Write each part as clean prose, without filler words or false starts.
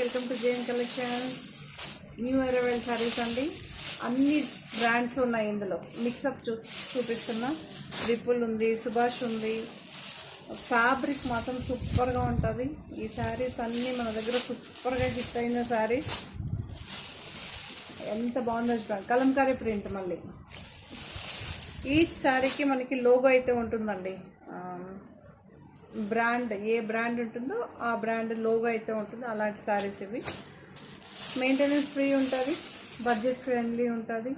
Welcome to JN collection. New arrival sarees అండి. అన్ని brands ఉన్నాయి ఇందులో. మిక్సప్ చూపిస్తున్నా. విపుల్ ఉంది, సుభాష్ ఉంది. ఫ్యాబ్రిక్ మాత్రం సూపర్గా ఉంటుంది. ఈ శారీస్ అన్నీ మన దగ్గర సూపర్గా హిట్ అయిన శారీస్. ఎంత బాగుందో చూడండి. కలంకారీ ప్రింట్. మళ్ళీ ఈచ్ శారీకి మనకి లోగో అయితే ఉంటుందండి. బ్రాండ్ ఏ బ్రాండ్ ఉంటుందో ఆ బ్రాండ్ లోగో అయితే ఉంటుంది. అలాంటి శారీస్ ఇవి. మెయింటెనెన్స్ ఫ్రీ ఉంటుంది, బడ్జెట్ ఫ్రెండ్లీ ఉంటుంది,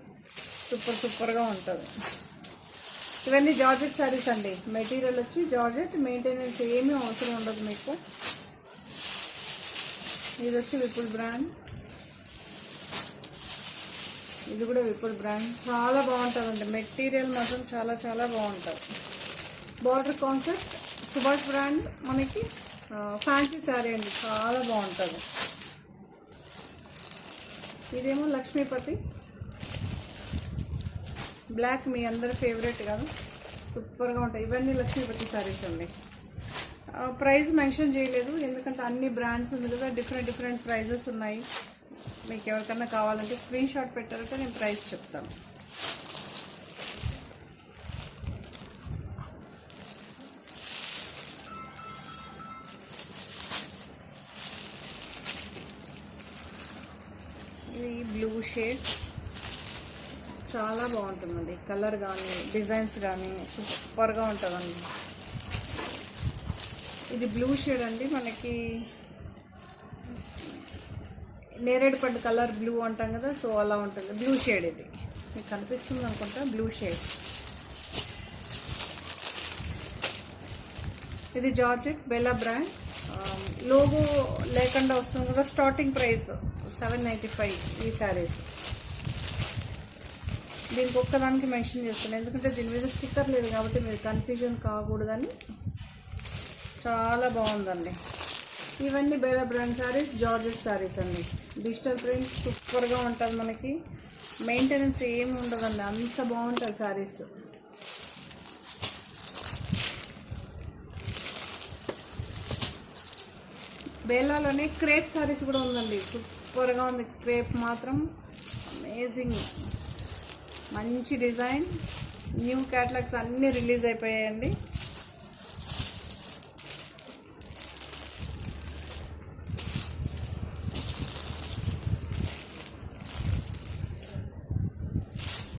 సూపర్గా ఉంటుంది. ఇవన్నీ జార్జెట్ శారీస్ అండి. మెటీరియల్ వచ్చి జార్జెట్, మెయింటెనెన్స్ ఏమీ అవసరం ఉండదు మీకు. ఇది వచ్చి విపుల్ బ్రాండ్. ఇది కూడా విపుల్ బ్రాండ్. చాలా బాగుంటుందండి. మెటీరియల్ మాత్రం చాలా బాగుంటుంది. Border concept Subhash brand. మనకి ఫ్యాన్సీ శారీ అండి, చాలా బాగుంటుంది. ఇదేమో లక్ష్మీపతి బ్లాక్, మీ అందరి ఫేవరెట్ కదా, సూపర్గా ఉంటాయి. ఇవన్నీ లక్ష్మీపతి శారీస్ అండి. ప్రైస్ మెన్షన్ చేయలేదు ఎందుకంటే అన్ని బ్రాండ్స్ ఉంది కదా, డిఫరెంట్ ప్రైజెస్ ఉన్నాయి. మీకు ఎవరికన్నా కావాలంటే స్క్రీన్ షాట్ పెట్టారంటే నేను ప్రైస్ చెప్తాను. ఇది బ్లూ షేడ్, చాలా బాగుంటుందండి. కలర్ కానీ డిజైన్స్ కానీ సూపర్గా ఉంటుందండి. ఇది బ్లూ షేడ్ అండి. మనకి నేరేడు పండు కలర్ బ్లూ అంటాం కదా, సో అలా ఉంటుంది. బ్లూ షేడ్ ఇది మీకు కనిపిస్తుంది అనుకుంటా. Blue shade. ఇది జార్జెట్ బెల్లా బ్రాండ్. లోగో లేకుండా వస్తుంది కదా. స్టార్టింగ్ ప్రైస్ 795 ఈ శారీస్. దీనికి ఒక్కదానికి మెన్షన్ చేస్తాను ఎందుకంటే దీని మీద స్టిక్కర్ లేదు కాబట్టి మీరు కన్ఫ్యూజన్ కాకూడదని. చాలా బాగుందండి. ఇవన్నీ Bella brand saris, georgette saris అండి. డిజిటల్ ప్రింట్ సూపర్గా ఉంటుంది. మనకి మెయింటెనెన్స్ ఏమి ఉండదండి, అంత బాగుంటుంది శారీస్. బేలాలోనే క్రేప్ శారీస్ కూడా ఉందండి, సూపర్గా ఉంది. క్రేప్ మాత్రం అమేజింగ్, మంచి డిజైన్. న్యూ క్యాటలాగ్స్ అన్నీ రిలీజ్ అయిపోయాయండి.